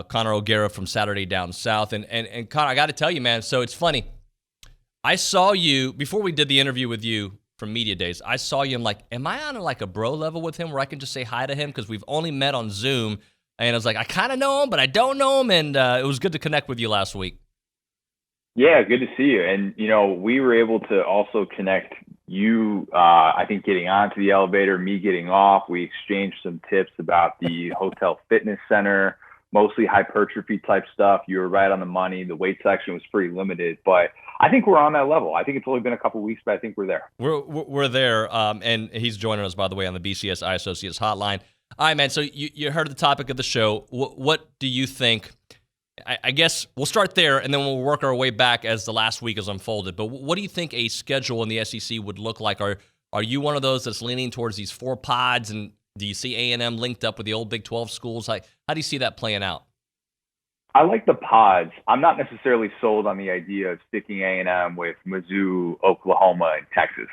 Connor O'Gara from Saturday Down South. And Connor, I got to tell you, man, so it's funny. I saw you, before we did the interview with you from Media Days, I saw you, I'm like, am I on like a bro level with him where I can just say hi to him? Because we've only met on Zoom. And I was like, I kind of know him, but I don't know him. And it was good to connect with you last week. Yeah, good to see you. And, we were able to also connect you, I think, getting onto the elevator, me getting off. We exchanged some tips about the hotel fitness center, mostly hypertrophy type stuff. You were right on the money. The weight section was pretty limited, but I think we're on that level. I think it's only been a couple of weeks, but I think we're there. We're there. And he's joining us, by the way, on the BCSI Associates hotline. All right, man. So you heard the topic of the show. What do you think? I guess we'll start there, and then we'll work our way back as the last week has unfolded. But what do you think a schedule in the SEC would look like? Are you one of those that's leaning towards these 4 pods, and do you see A&M linked up with the old Big 12 schools? How do you see that playing out? I like the pods. I'm not necessarily sold on the idea of sticking A&M with Mizzou, Oklahoma, and Texas.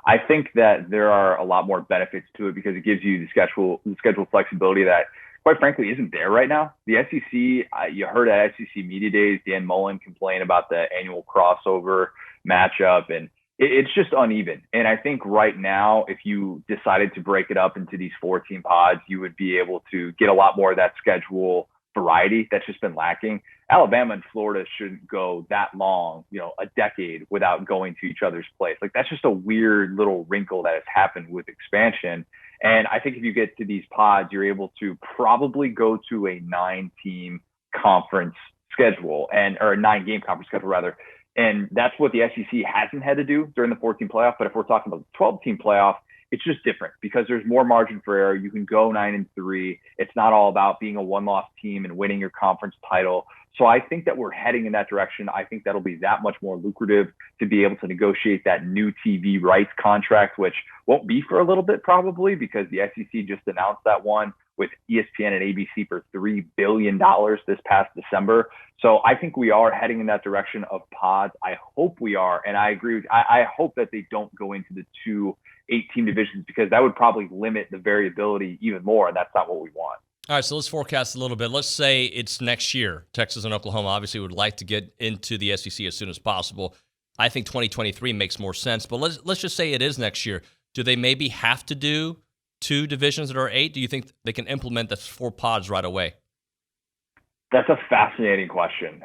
I think that there are a lot more benefits to it because it gives you the schedule flexibility that, quite frankly, isn't there right now. The SEC, you heard at SEC Media Days, Dan Mullen complain about the annual crossover matchup, and it's just uneven. And I think right now, if you decided to break it up into these 4-team pods, you would be able to get a lot more of that schedule variety that's just been lacking. Alabama and Florida shouldn't go that long, a decade without going to each other's place. Like, that's just a weird little wrinkle that has happened with expansion. And I think if you get to these pods, you're able to probably go to a 9-team conference schedule or a 9-game conference schedule rather. And that's what the SEC hasn't had to do during the 14 playoff. But if we're talking about the 12-team playoff, it's just different because there's more margin for error. You can go 9-3. It's not all about being a 1-loss team and winning your conference title. So I think that we're heading in that direction. I think that'll be that much more lucrative to be able to negotiate that new TV rights contract, which won't be for a little bit probably because the SEC just announced that one with ESPN and ABC for $3 billion this past December. So I think we are heading in that direction of pods. I hope we are. And I agree. I hope that they don't go into the 2 8-team divisions because that would probably limit the variability even more. And that's not what we want. All right, so let's forecast a little bit. Let's say it's next year. Texas and Oklahoma obviously would like to get into the SEC as soon as possible. I think 2023 makes more sense, but let's just say it is next year. Do they maybe have to do 2 divisions that are 8? Do you think they can implement the 4 pods right away? That's a fascinating question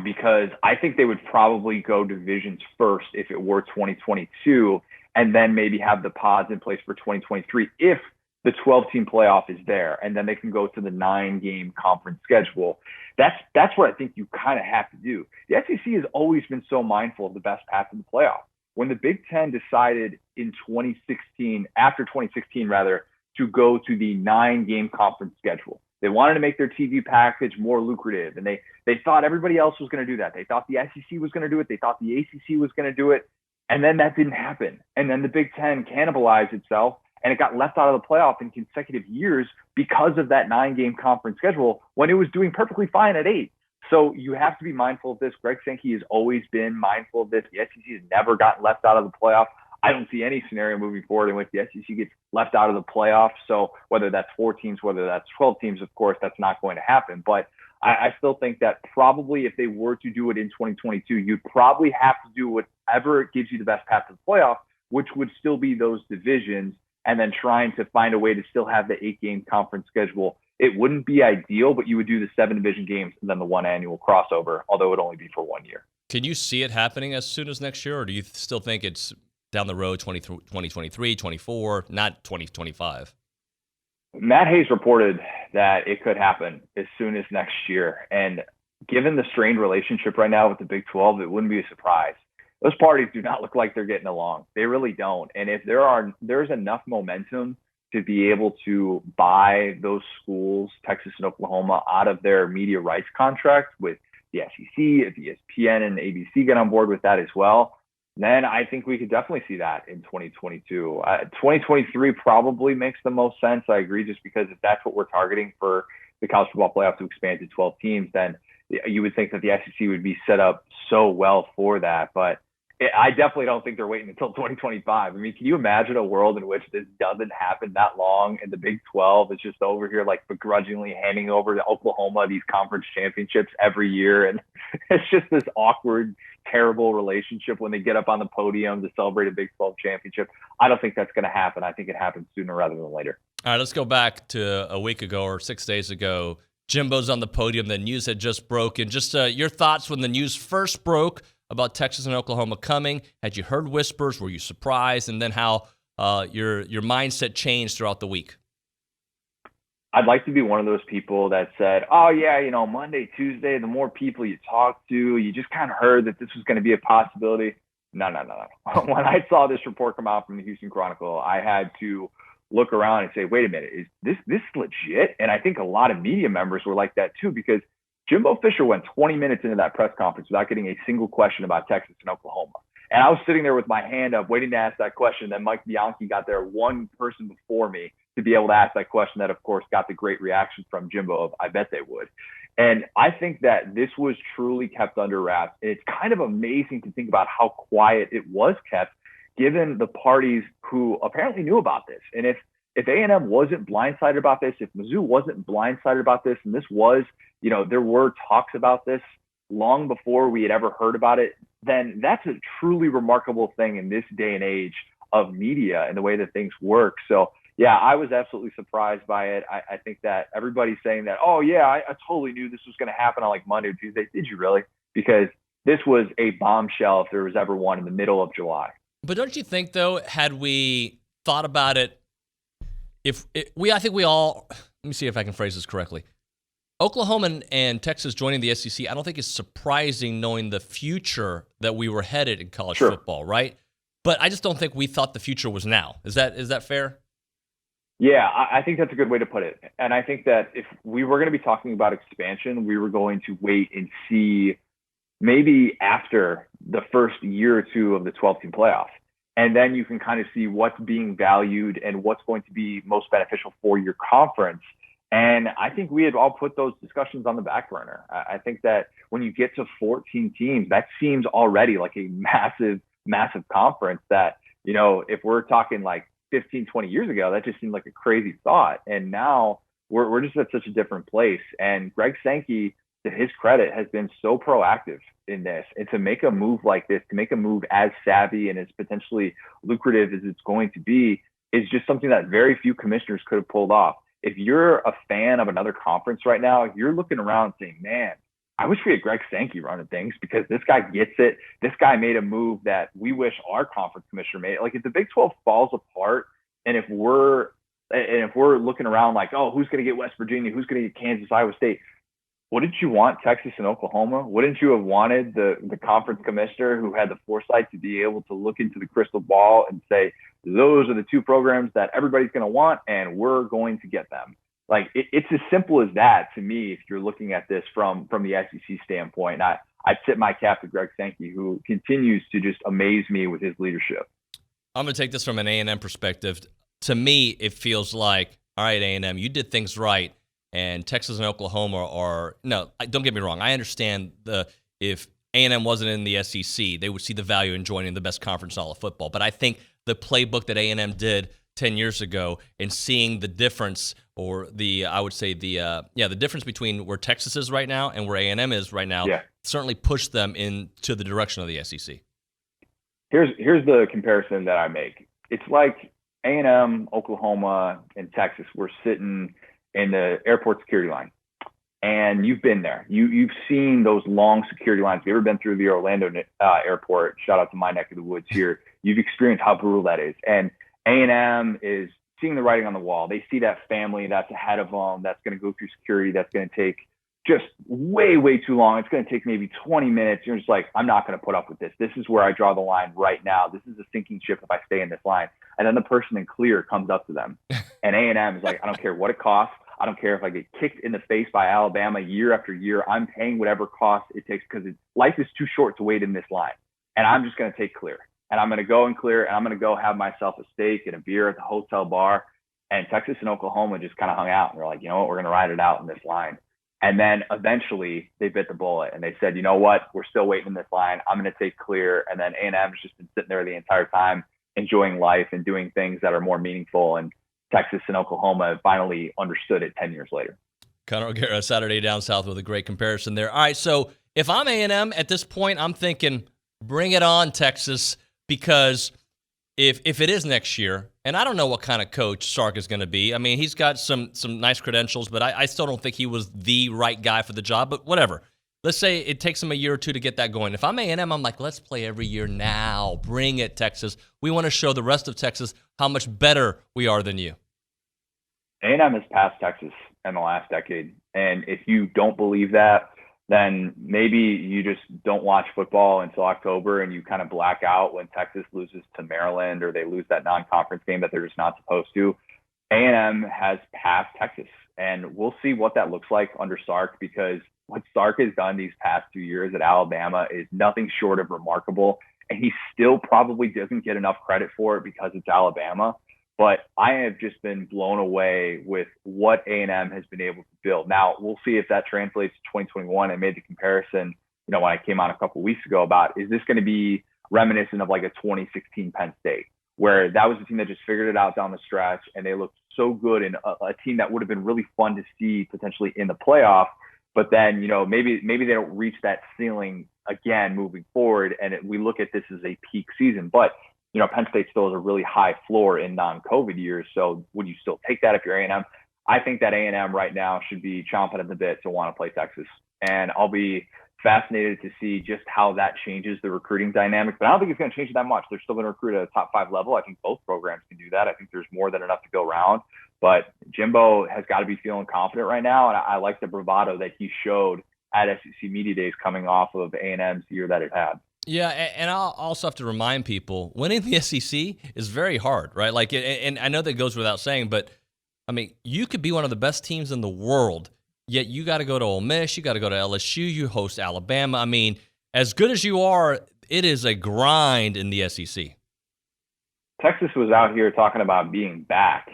because I think they would probably go divisions first if it were 2022 and then maybe have the pods in place for 2023 if the 12-team playoff is there, and then they can go to the 9-game conference schedule. That's what I think you kind of have to do. The SEC has always been so mindful of the best path to the playoff. When the Big Ten decided in 2016, after 2016 rather, to go to the 9-game conference schedule, they wanted to make their TV package more lucrative, and they thought everybody else was going to do that. They thought the SEC was going to do it. They thought the ACC was going to do it, and then that didn't happen. And then the Big Ten cannibalized itself, and it got left out of the playoff in consecutive years because of that 9-game conference schedule when it was doing perfectly fine at 8. So you have to be mindful of this. Greg Sankey has always been mindful of this. The SEC has never gotten left out of the playoff. I don't see any scenario moving forward in which the SEC gets left out of the playoff. So whether that's 4 teams, whether that's 12 teams, of course, that's not going to happen. But I still think that probably if they were to do it in 2022, you'd probably have to do whatever gives you the best path to the playoff, which would still be those divisions, and then trying to find a way to still have the 8-game conference schedule. It wouldn't be ideal, but you would do the 7 division games and then the 1 annual crossover, although it would only be for 1 year. Can you see it happening as soon as next year, or do you still think it's down the road, 2023, 24, not 2025? Matt Hayes reported that it could happen as soon as next year. And given the strained relationship right now with the Big 12, it wouldn't be a surprise. Those parties do not look like they're getting along. They really don't. And if there's enough momentum to be able to buy those schools, Texas and Oklahoma, out of their media rights contracts with the SEC, if ESPN and ABC get on board with that as well, then I think we could definitely see that in 2022. 2023 probably makes the most sense. I agree, just because if that's what we're targeting for the college football playoff to expand to 12 teams, then you would think that the SEC would be set up so well for that. But I definitely don't think they're waiting until 2025. I mean, can you imagine a world in which this doesn't happen that long and the Big 12 is just over here like begrudgingly handing over to Oklahoma these conference championships every year? And it's just this awkward, terrible relationship when they get up on the podium to celebrate a Big 12 championship. I don't think that's going to happen. I think it happens sooner rather than later. All right, let's go back to a week ago or 6 days ago. Jimbo's on the podium. The news had just broken. Just your thoughts when the news first broke about Texas and Oklahoma coming. Had you heard whispers? Were you surprised? And then how your mindset changed throughout the week? I'd like to be one of those people that said, oh, yeah, Monday, Tuesday, the more people you talk to, you just kind of heard that this was going to be a possibility. No. When I saw this report come out from the Houston Chronicle, I had to look around and say, wait a minute, is this legit? And I think a lot of media members were like that too, because Jimbo Fisher went 20 minutes into that press conference without getting a single question about Texas and Oklahoma. And I was sitting there with my hand up waiting to ask that question. Then Mike Bianchi got there one person before me to be able to ask that question that, of course, got the great reaction from Jimbo of, I bet they would. And I think that this was truly kept under wraps. It's kind of amazing to think about how quiet it was kept, given the parties who apparently knew about this. And if A&M wasn't blindsided about this, if Mizzou wasn't blindsided about this, and this was, there were talks about this long before we had ever heard about it, then that's a truly remarkable thing in this day and age of media and the way that things work. So, yeah, I was absolutely surprised by it. I think that everybody's saying that, oh, yeah, I totally knew this was going to happen on like Monday or Tuesday. Did you really? Because this was a bombshell if there was ever one in the middle of July. But don't you think, though, had we thought about it, I think we all, let me see if I can phrase this correctly. Oklahoma and Texas joining the SEC, I don't think is surprising knowing the future that we were headed in college football, right? But I just don't think we thought the future was now. Is that fair? Yeah, I think that's a good way to put it. And I think that if we were going to be talking about expansion, we were going to wait and see maybe after the first year or two of the 12-team playoff. And then you can kind of see what's being valued and what's going to be most beneficial for your conference. And I think we had all put those discussions on the back burner. I think that when you get to 14 teams, that seems already like a massive, massive conference that, if we're talking like 15, 20 years ago, that just seemed like a crazy thought. And now we're just at such a different place. And Greg Sankey, to his credit, has been so proactive in this. And to make a move like this, to make a move as savvy and as potentially lucrative as it's going to be, is just something that very few commissioners could have pulled off. If you're a fan of another conference right now, you're looking around saying, man, I wish we had Greg Sankey running things because this guy gets it. This guy made a move that we wish our conference commissioner made. Like if the Big 12 falls apart and if we're looking around like, oh, who's going to get West Virginia? Who's going to get Kansas, Iowa State? Wouldn't you want Texas and Oklahoma? Wouldn't you have wanted the conference commissioner who had the foresight to be able to look into the crystal ball and say, those are the two programs that everybody's going to want, and we're going to get them? Like it's as simple as that to me. If you're looking at this from the SEC standpoint, I tip my cap to Greg Sankey, who continues to just amaze me with his leadership. I'm going to take this from an A&M perspective. To me, it feels like, all right, A&M, you did things right, and Texas and Oklahoma are no. Don't get me wrong. I understand if A&M wasn't in the SEC, they would see the value in joining the best conference in all of football. But I think the playbook that A&M did 10 years ago and seeing the difference, or the difference between where Texas is right now and where A&M is right now, certainly pushed them into the direction of the SEC. Here's the comparison that I make. It's like A&M, Oklahoma, and Texas were sitting in the airport security line. And you've been there. You've seen those long security lines. If you've ever been through the Orlando airport, shout out to my neck of the woods here, you've experienced how brutal that is. And A&M is seeing the writing on the wall. They see that family that's ahead of them, that's going to go through security, that's going to take just way, way too long. It's going to take maybe 20 minutes. You're just like, I'm not going to put up with this. This is where I draw the line right now. This is a sinking ship if I stay in this line. And then the person in clear comes up to them. And A&M is like, I don't care what it costs. I don't care if I get kicked in the face by Alabama year after year. I'm paying whatever cost it takes because life is too short to wait in this line. And I'm just going to take clear. And I'm going to go in clear, and I'm going to go have myself a steak and a beer at the hotel bar. And Texas and Oklahoma just kind of hung out. And they're like, you know what, we're going to ride it out in this line. And then eventually they bit the bullet and they said, you know what, we're still waiting in this line. I'm going to take clear. And then A&M has just been sitting there the entire time, enjoying life and doing things that are more meaningful. And Texas and Oklahoma have finally understood it 10 years later. Conor O'Gara, Saturday Down South, with a great comparison there. All right, so if I'm A&M at this point, I'm thinking, bring it on, Texas, because if it is next year, and I don't know what kind of coach Sark is going to be. I mean, he's got some nice credentials, but I still don't think he was the right guy for the job, but whatever. Let's say it takes him a year or two to get that going. If I'm A&M, I'm like, let's play every year now. Bring it, Texas. We want to show the rest of Texas how much better we are than you. A&M has passed Texas in the last decade. And if you don't believe that, then maybe you just don't watch football until October and you kind of black out when Texas loses to Maryland or they lose that non-conference game that they're just not supposed to. A&M has passed Texas, and we'll see what that looks like under Sark, because what Sark has done these past 2 years at Alabama is nothing short of remarkable. And he still probably doesn't get enough credit for it because it's Alabama. But I have just been blown away with what A&M has been able to build. Now, we'll see if that translates to 2021. I made the comparison, when I came on a couple of weeks ago about, is this going to be reminiscent of like a 2016 Penn State, where that was a team that just figured it out down the stretch and they looked so good, and a team that would have been really fun to see potentially in the playoff. But then, maybe they don't reach that ceiling again moving forward. And we look at this as a peak season. But Penn State still has a really high floor in non-COVID years. So would you still take that if you're A&M? I think that A&M right now should be chomping at the bit to want to play Texas. And I'll be fascinated to see just how that changes the recruiting dynamic. But I don't think it's going to change it that much. They're still going to recruit at a top 5 level. I think both programs can do that. I think there's more than enough to go around. But Jimbo has got to be feeling confident right now. And I like the bravado that he showed at SEC Media Days coming off of A&M's year that it had. Yeah, and I'll also have to remind people, winning the SEC is very hard, right? Like, and I know that goes without saying, but I mean, you could be one of the best teams in the world, yet you got to go to Ole Miss, you got to go to LSU, you host Alabama. I mean, as good as you are, it is a grind in the SEC. Texas was out here talking about being back,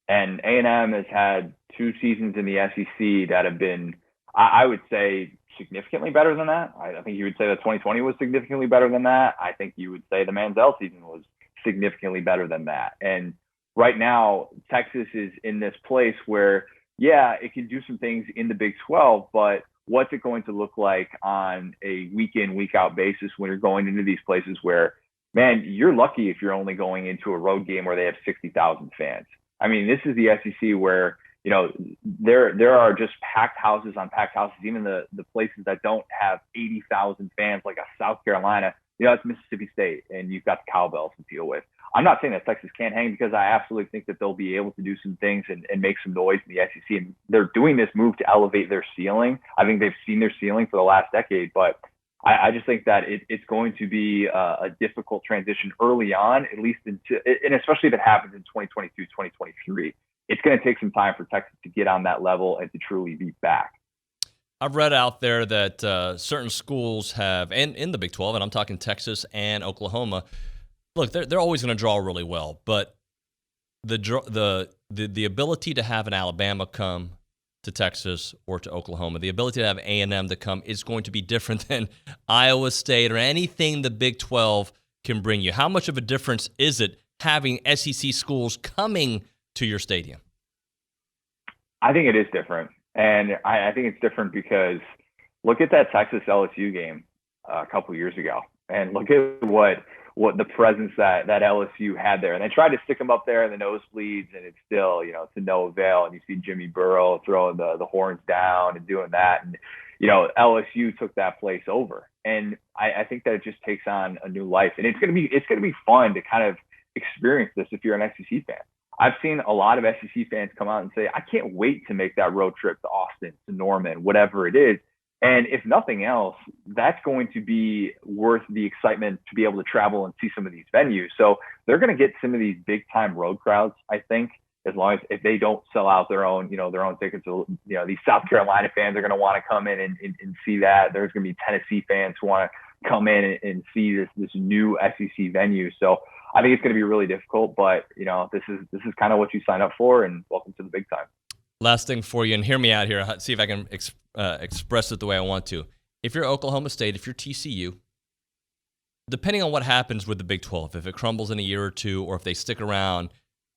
and A&M has had 2 seasons in the SEC that have been, I would say, significantly better than that. I think you would say that 2020 was significantly better than that. I think you would say the Manziel season was significantly better than that. And right now, Texas is in this place where, yeah, it can do some things in the Big 12, but what's it going to look like on a week in, week out basis when you're going into these places where, man, you're lucky if you're only going into a road game where they have 60,000 fans. I mean, this is the SEC where, there are just packed houses on packed houses, even the places that don't have 80,000 fans, like a South Carolina, it's Mississippi State, and you've got the cowbells to deal with. I'm not saying that Texas can't hang, because I absolutely think that they'll be able to do some things and make some noise in the SEC. And they're doing this move to elevate their ceiling. I think they've seen their ceiling for the last decade, but I just think that it's going to be a difficult transition early on, at least and especially if it happens in 2022, 2023. It's going to take some time for Texas to get on that level and to truly be back. I've read out there that certain schools have, and in the Big 12, and I'm talking Texas and Oklahoma, look, they're always going to draw really well, but the ability to have an Alabama come to Texas or to Oklahoma, the ability to have A&M to come is going to be different than Iowa State or anything the Big 12 can bring you. How much of a difference is it having SEC schools coming to your stadium? I think it is different. And I think it's different because look at that Texas LSU game a couple years ago, and look at what the presence that LSU had there. And they tried to stick them up there in the nosebleeds, and it's still, to no avail. And you see Jimmy Burrow throwing the horns down and doing that. And, LSU took that place over. And I think that it just takes on a new life. And it's going to be fun to kind of experience this if you're an SEC fan. I've seen a lot of SEC fans come out and say, I can't wait to make that road trip to Austin, to Norman, whatever it is. And if nothing else, that's going to be worth the excitement to be able to travel and see some of these venues. So they're going to get some of these big time road crowds, I think, as long as if they don't sell out their own tickets. These South Carolina fans are going to want to come in and see that. There's going to be Tennessee fans who want to come in and see this new SEC venue. So I think it's going to be really difficult, but this is kind of what you sign up for, and welcome to the big time. Last thing for you, and hear me out here. See if I can express it the way I want to. If you're Oklahoma State, if you're TCU, depending on what happens with the Big 12, if it crumbles in a year or two, or if they stick around,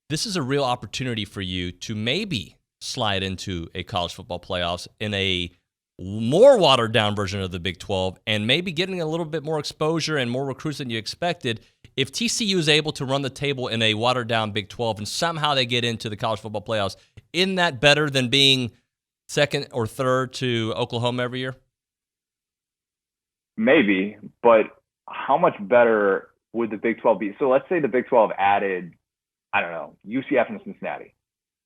this is a real opportunity for you to maybe slide into a college football playoffs in a more watered-down version of the Big 12, and maybe getting a little bit more exposure and more recruits than you expected. If TCU is able to run the table in a watered-down Big 12 and somehow they get into the college football playoffs, isn't that better than being second or third to Oklahoma every year? Maybe, but how much better would the Big 12 be? So let's say the Big 12 added, I don't know, UCF and Cincinnati.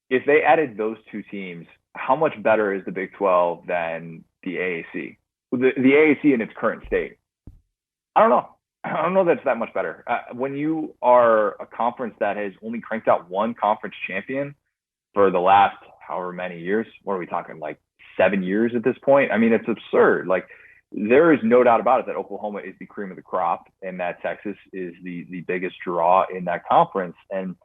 If they added those two teams, how much better is the Big 12 than the AAC? The AAC in its current state? I don't know. I don't know that it's that much better. When you are a conference that has only cranked out one conference champion for the last however many years, what are we talking, like 7 years at this point? I mean, it's absurd. Like, there is no doubt about it that Oklahoma is the cream of the crop and that Texas is the biggest draw in that conference. And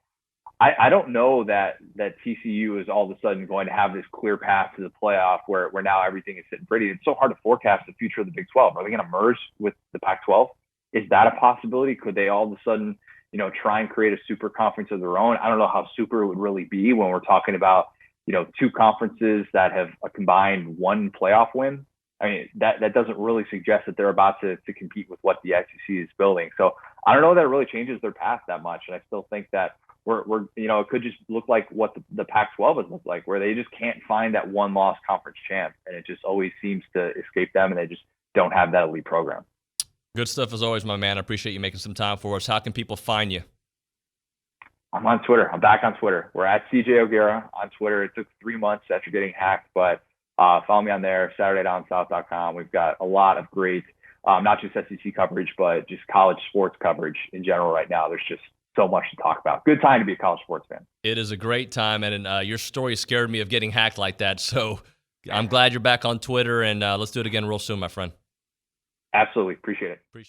I don't know that TCU is all of a sudden going to have this clear path to the playoff where now everything is sitting pretty. It's so hard to forecast the future of the Big 12. Are they going to merge with the Pac-12? Is that a possibility? Could they all of a sudden, try and create a super conference of their own? I don't know how super it would really be when we're talking about, two conferences that have a combined one playoff win. I mean, that doesn't really suggest that they're about to compete with what the SEC is building. So I don't know that it really changes their path that much. And I still think that we're it could just look like what the Pac-12 has looked like, where they just can't find that one loss conference champ. And it just always seems to escape them, and they just don't have that elite program. Good stuff as always, my man. I appreciate you making some time for us. How can people find you? I'm on Twitter. I'm back on Twitter. We're at CJ O'Gara on Twitter. It took 3 months after getting hacked, but follow me on there, SaturdayDownSouth.com. We've got a lot of great, not just SEC coverage, but just college sports coverage in general right now. There's just so much to talk about. Good time to be a college sports fan. It is a great time, and your story scared me of getting hacked like that, so I'm glad you're back on Twitter, and let's do it again real soon, my friend. Absolutely. Appreciate it.